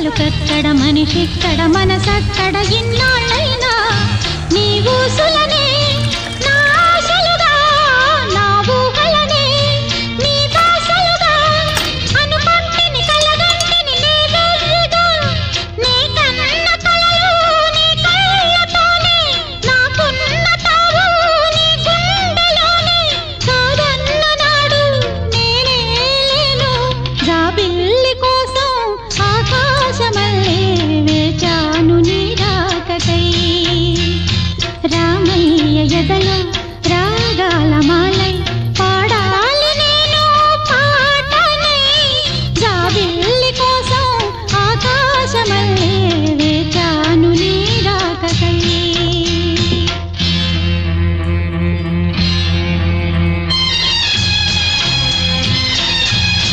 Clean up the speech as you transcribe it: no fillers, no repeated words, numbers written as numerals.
పలుకక్కడ మనిషిక్కడ మనసక్కడ ఇన్నాళ్ళైనా నీ ఊసులనే నా ఆశలుగా నా ఊహలనే నీ దాసలుగా అనుకుంటిని కలగంటిని నీవేగా నీ కన్న కలలు నీ కళ్ళతోనే నాకున్న తావు నీ గుండెలోనే కాదన్న నాడు నేనే లేను జాబిల్లి కోసం ఆకాశమల్లే వేచాను నీ రాకకై రామయ్య ఎదలో రాగాల